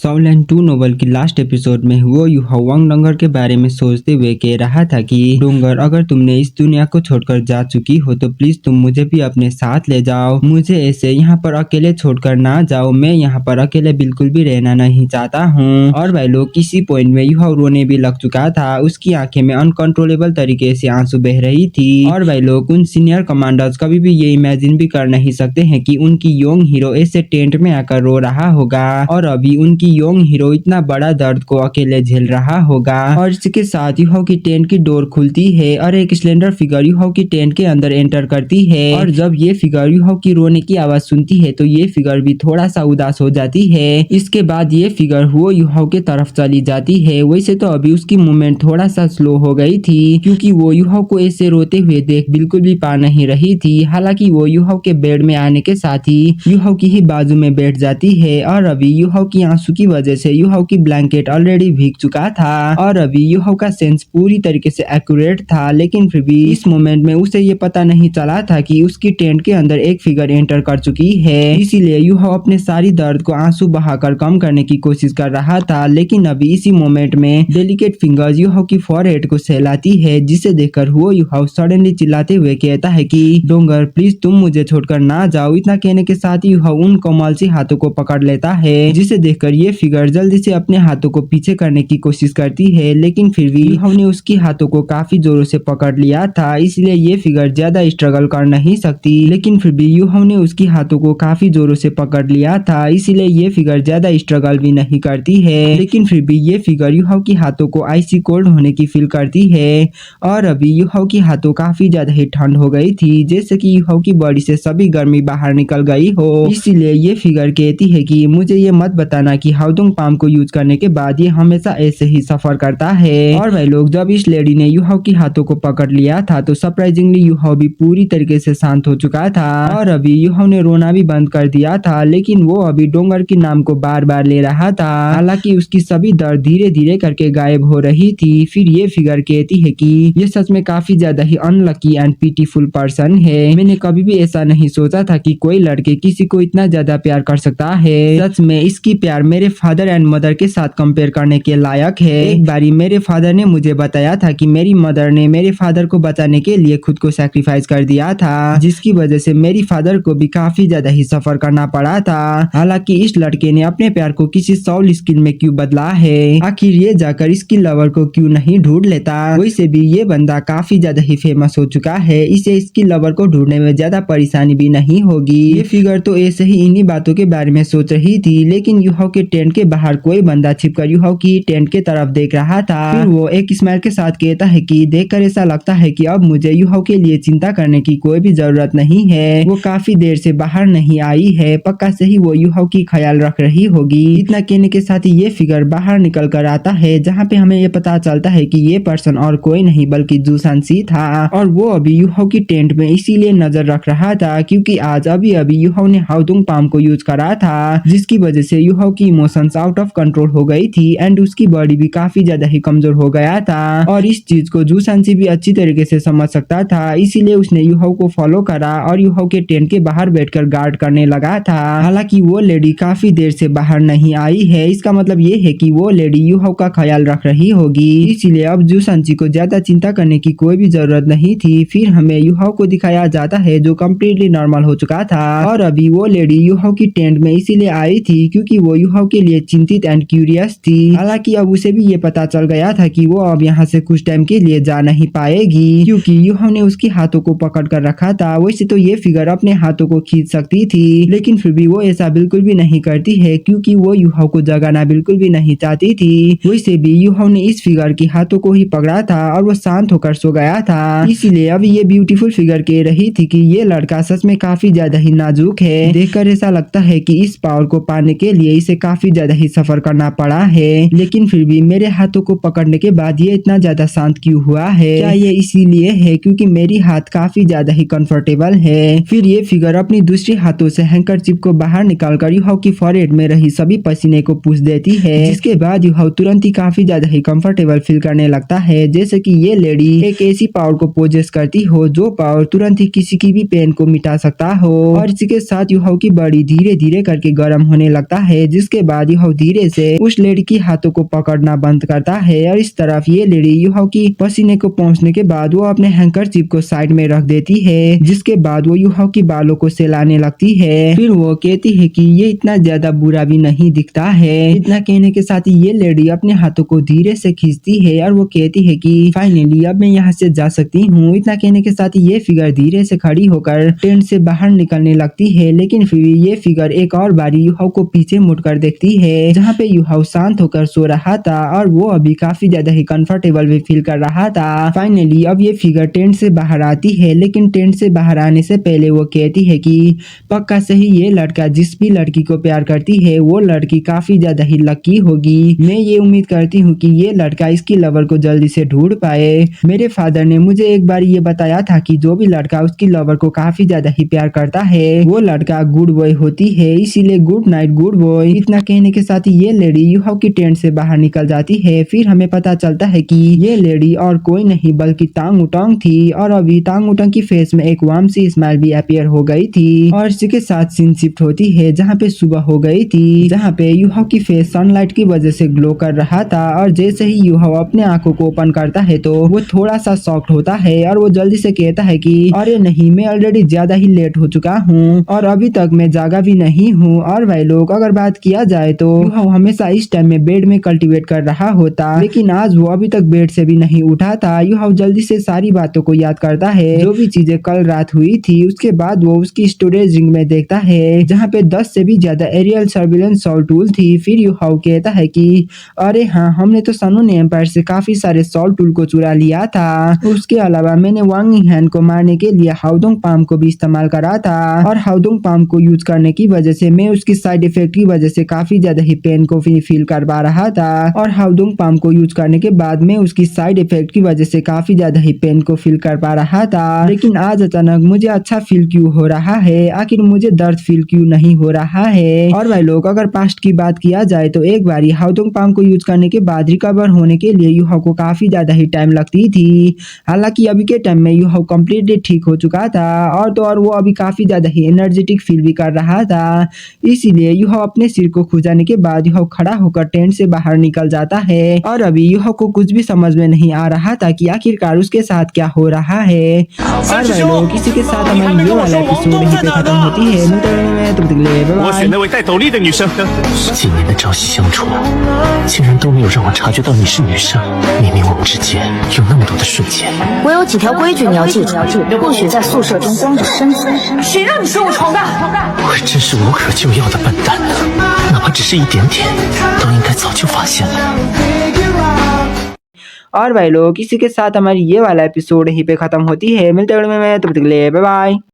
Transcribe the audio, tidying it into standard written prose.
Shaolin 2 novel की last episode में वो युहाओ वांग डोंगर के बारे में सोचते हुए कह रहा था कि डोंगर, अगर तुमने इस दुनिया को छोड़कर जा चुकी हो तो प्लीज तुम मुझे भी अपने साथ ले जाओ। मुझे ऐसे यहाँ पर अकेले छोड़कर ना जाओ। मैं यहाँ पर अकेले बिल्कुल भी रहना नहीं चाहता हूँ। और भाई लोग, किसी पॉइंट में युहाओ रोने भी लग चुका था। उसकी आंखें में अनकंट्रोलेबल तरीके से आंसू बह रही थी। और भाई लोग, उन सीनियर कमांडर्स कभी भी ये इमेजिन भी कर नहीं सकते हैं कि उनकी योंग हीरो ऐसे टेंट में आकर रो रहा होगा और अभी उनकी योंग हीरो इतना बड़ा दर्द को अकेले झेल रहा होगा। और इसके साथ युहाओ की टेंट की डोर खुलती है और एक स्लेंडर फिगर युहाओ की टेंट के अंदर एंटर करती है। और जब ये फिगर युहाओ की रोने की आवाज सुनती है तो ये फिगर भी थोड़ा सा उदास हो जाती है। इसके बाद ये फिगर वो युहाओ के तरफ चली जाती है। वैसे तो अभी उसकी मूवमेंट थोड़ा सा स्लो हो गई थी क्योंकि वो युहाओ को ऐसे रोते हुए देख बिल्कुल भी पा नहीं रही थी। हालांकि वो युहाओ के बेड में आने के साथ ही युहाओ की ही बाजू में बैठ जाती है। और अभी युहाओ की आंसू की वजह से युहाओ की ब्लैंकेट ऑलरेडी भीग चुका था और अभी युहाओ का सेंस पूरी तरीके से एक्यूरेट था। लेकिन फिर भी इस मोमेंट में उसे ये पता नहीं चला था कि उसकी टेंट के अंदर एक फिगर एंटर कर चुकी है। इसीलिए युहाओ अपने सारी दर्द को आंसू बहाकर कम करने की कोशिश कर रहा था। लेकिन अभी इसी मोमेंट में डेलिकेट फिंगर्स युहाओ की फॉरहेड को सहलाती है, जिसे देखकर वो युहाओ सडनली चिल्लाते हुए कहता है कि डोंगर, प्लीज तुम मुझे छोड़कर ना जाओ। इतना कहने के साथ ही युहाओ उन कोमल सी हाथों को पकड़ लेता है, जिसे देखकर ये फिगर जल्दी से अपने हाथों को पीछे करने की कोशिश करती है। लेकिन फिर भी युहाओ ने उसकी हाथों को काफी जोरों से पकड़ लिया था, इसलिए ये फिगर ज्यादा स्ट्रगल कर नहीं सकती। लेकिन फिर भी युहाओ ने उसकी हाथों को काफी जोरों से पकड़ लिया था, इसीलिए ये फिगर ज्यादा स्ट्रगल भी नहीं करती है। लेकिन फिर भी ये फिगर युहाओ की हाथों को आइसी कोल्ड होने की फील करती है। और अभी युहाओ की हाथों काफी ज्यादा ही ठंड हो गई थी, जैसे कि युहाओ की बॉडी से सभी गर्मी बाहर निकल गई हो। इसीलिए ये फिगर कहती है कि मुझे ये मत बताना कि हाउदुंग पाम को यूज करने के बाद ये हमेशा ऐसे ही सफर करता है। और भाई लोग, जब इस लेडी ने युहाओ की हाथों को पकड़ लिया था तो सरप्राइजिंगली युहाओ भी पूरी तरीके से शांत हो चुका था और अभी युहाओ ने रोना भी बंद कर दिया था। लेकिन वो अभी डोंगर के नाम को बार बार ले रहा था, हालांकि उसकी सभी दर्द धीरे धीरे करके गायब हो रही थी। फिर ये फिगर कहती है कि ये सच में काफी ज्यादा ही अनलकी एंड पिटीफुल पर्सन है। मैंने कभी भी ऐसा नहीं सोचा था कि कोई लड़के किसी को इतना ज्यादा प्यार कर सकता है। सच में इसकी प्यार मेरे फादर एंड मदर के साथ कंपेयर करने के लायक है। एक बारी मेरे फादर ने मुझे बताया था कि मेरी मदर ने मेरे फादर को बचाने के लिए खुद को सैक्रिफाइस कर दिया था, जिसकी वजह से मेरी फादर को भी काफी ज्यादा ही सफर करना पड़ा था। हालांकि इस लड़के ने अपने प्यार को किसी सॉल स्किल में क्यों बदला है? आखिर ये जाकर इसकी लवर को क्यों नहीं ढूंढ लेता? वैसे भी ये बंदा काफी ज्यादा ही फेमस हो चुका है, इसे इसकी लवर को ढूंढने में ज्यादा परेशानी भी नहीं होगी। ये फिगर तो ऐसे ही इन्हीं बातों के बारे में सोच रही थी। लेकिन युहाओ के टेंट के बाहर कोई बंदा छिपकर युहाओ की टेंट के तरफ देख रहा था। फिर वो एक स्माइल के साथ कहता है कि देखकर ऐसा लगता है कि अब मुझे युहाओ के लिए चिंता करने की कोई भी जरूरत नहीं है। वो काफी देर से बाहर नहीं आई है, पक्का से ही वो युहाओ की ख्याल रख रही होगी। इतना कहने के साथ ही ये फिगर बाहर निकल कर आता है, जहाँ पे हमें ये पता चलता है कि ये पर्सन और कोई नहीं बल्कि जू शानसी था। और वो अभी युहाओ की टेंट में इसीलिए नजर रख रहा था क्योंकि आज अभी अभी युहाओ ने हाउदुंग पाम को यूज करा था, जिसकी वजह से युहाओ की इमोशंस आउट ऑफ कंट्रोल हो गई थी एंड उसकी बॉडी भी काफी ज्यादा ही कमजोर हो गया था। और इस चीज को जू शानसी भी अच्छी तरीके से समझ सकता था, इसीलिए उसने युहाओ को फॉलो करा और युहाओ के टेंट के बाहर बैठकर गार्ड करने लगा था। हालांकि वो लेडी काफी देर से बाहर नहीं आई है, इसका मतलब ये है कि वो लेडी युहाओ का ख्याल रख रही होगी, इसीलिए अब जू शानसी को ज्यादा चिंता करने की कोई भी जरूरत नहीं थी। फिर हमें युहाओ को दिखाया जाता है जो कम्प्लीटली नॉर्मल हो चुका था। और अभी वो लेडी युहाओ की टेंट में इसीलिए आई थी क्योंकि वो युहाओ के लिए चिंतित एंड क्यूरियस थी। हालांकि अब उसे भी ये पता चल गया था कि वो अब यहाँ से कुछ टाइम के लिए जा नहीं पाएगी क्योंकि युहाओ ने उसके हाथों को पकड़ कर रखा था। वैसे तो ये फिगर अपने हाथों को खींच सकती थी, लेकिन फिर भी वो ऐसा बिल्कुल भी नहीं करती है क्योंकि वो युहाओ को जगाना बिल्कुल भी नहीं चाहती थी। वैसे भी युहाओ ने इस फिगर के हाथों को ही पकड़ा था और वो शांत होकर सो गया था। इसीलिए अब ये ब्यूटीफुल फिगर कह रही थी कि ये लड़का सच में काफी ज्यादा ही नाजुक है। देखकर ऐसा लगता है कि इस पावर को पाने के लिए इसे काफी ज्यादा ही सफर करना पड़ा है, लेकिन फिर भी मेरे हाथों को पकड़ने के बाद ये इतना ज्यादा शांत क्यों हुआ है? क्या ये इसीलिए है क्योंकि मेरी हाथ काफी ज्यादा ही कंफर्टेबल है? फिर ये फिगर अपनी दूसरी हाथों से हैंकरचिप को बाहर निकालकर युहाओ की फॉरहेड में रही सभी पसीने को पूछ देती है, जिसके बाद युहाओ तुरंत ही काफी ज्यादा ही कंफर्टेबल फील करने लगता है, जैसे कि ये लेडी एक ऐसी पावर को पोजेस करती हो जो पावर तुरंत ही किसी की भी पेन को मिटा सकता हो। और इसी के साथ युहाओ की बॉडी धीरे धीरे करके गर्म होने लगता है, जिसके बाद युहाओ धीरे से उस लेडी की हाथों को पकड़ना बंद करता है और इस तरफ ये लेडी युहाओ की पसीने को पहुंचने के बाद वो अपने हैंकरचीफ को साइड में रख देती है, जिसके बाद वो युहाओ की बालों को सहलाने लगती है। फिर वो कहती है कि ये इतना ज्यादा बुरा भी नहीं दिखता है। इतना कहने के साथ ही ये लेडी अपने हाथों को धीरे से खींचती है और वो कहती है कि फाइनली अब मैं यहाँ से जा सकती हूँ। इतना कहने के साथ ही ये फिगर धीरे से खड़ी होकर टेंट से बाहर निकलने लगती है, लेकिन फिर ये फिगर एक और बारी युहाओ को पीछे मुड़कर देखती है, जहाँ पे युहाओ शांत होकर सो रहा था और वो अभी काफी ज्यादा ही कंफर्टेबल भी फील कर रहा था। फाइनली अब ये फिगर टेंट से बाहर आती है, लेकिन टेंट से बाहर आने से पहले वो कहती है कि पक्का सही ये लड़का जिस भी लड़की को प्यार करती है वो लड़की काफी ज्यादा ही लकी होगी। मैं ये उम्मीद करती हूँ कि ये लड़का इसकी लवर को जल्दी से ढूंढ पाए। मेरे फादर ने मुझे एक बार ये बताया था कि जो भी लड़का उसकी लवर को काफी ज्यादा ही प्यार करता है वो लड़का गुड बॉय होती है, इसीलिए गुड नाइट गुड बॉय। इतना कहने के साथ ही ये लेडी युहाओ की टेंट से बाहर निकल जाती है। फिर हमें पता चलता है कि ये लेडी और कोई नहीं बल्कि तांग उटोंग थी और अभी तांग उटोंग की फेस में एक वार्म सी स्माइल भी अपीयर हो गई थी और इसी के साथ सीन शिफ्ट होती है जहाँ पे सुबह हो गई थी, जहाँ पे युहाओ की फेस सनलाइट की वजह से ग्लो कर रहा था और जैसे ही युहाओ अपने आंखों को ओपन करता है तो वो थोड़ा सा शॉक्ड होता है और वो जल्दी से कहता है कि अरे नहीं, मैं ऑलरेडी ज्यादा ही लेट हो चुका हूँ और अभी तक मैं जागा भी नहीं हूँ। और भाई लोग अगर बात किया जाए तो युहाओ हमेशा इस टाइम में बेड में कल्टीवेट कर रहा होता, लेकिन आज वो अभी तक बेड से भी नहीं उठा था। युहाओ जल्दी से सारी बातों को याद करता है जो भी चीजें कल रात हुई थी। उसके बाद वो उसकी स्टोरेज रिंग में देखता है जहाँ पे 10 से भी ज्यादा एरियल सर्विलेंस सॉल्ट टूल थी। फिर युहाओ कहता है कि अरे हाँ, हमने तो सनून एम्पायर से काफी सारे सॉल्ट टूल को चुरा लिया था। उसके अलावा मैंने वांग हैन को मारने के लिए हाउडोंग पाम को भी इस्तेमाल करा था और हाउडोंग पाम को यूज करने की वजह से मैं उसकी साइड इफेक्ट की वजह से काफी ज्यादा ही पेन को फील कर पा रहा था और हाउडोंग पाम को यूज करने के बाद मैं उसकी साइड इफेक्ट की वजह से काफी ज्यादा ही पेन को फील कर पा रहा था। लेकिन आज अचानक मुझे अच्छा फील क्यों हो रहा है, आखिर मुझे दर्द फील क्यों नहीं हो रहा है। और भाई लोग अगर पास्ट की बात किया जाए तो एक बार हाउडोंग पाम को यूज करने के बाद रिकवर होने के लिए युहाओ को काफी ज्यादा ही टाइम लगती थी। हालांकि अभी के टाइम में युहाओ कम्प्लीटली ठीक हो चुका था और तो और वो अभी काफी ज्यादा ही एनर्जेटिक फील भी कर रहा था। इसीलिए युहाओ अपने सिर को खुजाने के बाद युहाओ खड़ा होकर टेंट से बाहर निकल जाता है और अभी युहाओ को कुछ भी समझ में नहीं आ रहा था कि आखिरकार उसके साथ क्या हो रहा है। और भाई लोग किसी के साथ हमारी ये वाला एपिसोड यहीं पे खत्म होती है। मिलते हैं तब तक के लिए, बाय 我选那位戴斗笠的女生。几年的朝夕相处，竟然都没有让我察觉到你是女生。明明我们之间有那么多的瞬间。我有几条规矩你要记住，不许在宿舍中光着身子。谁让你说我闯荡？我可真是无可救药的笨蛋呢，哪怕只是一点点，都应该早就发现了。 और भाई लोग इसी के साथ हमारी ये वाला एपिसोड यहीं पे खत्म होती है। मिलते हैं तब तक के लिए, बाय बाय।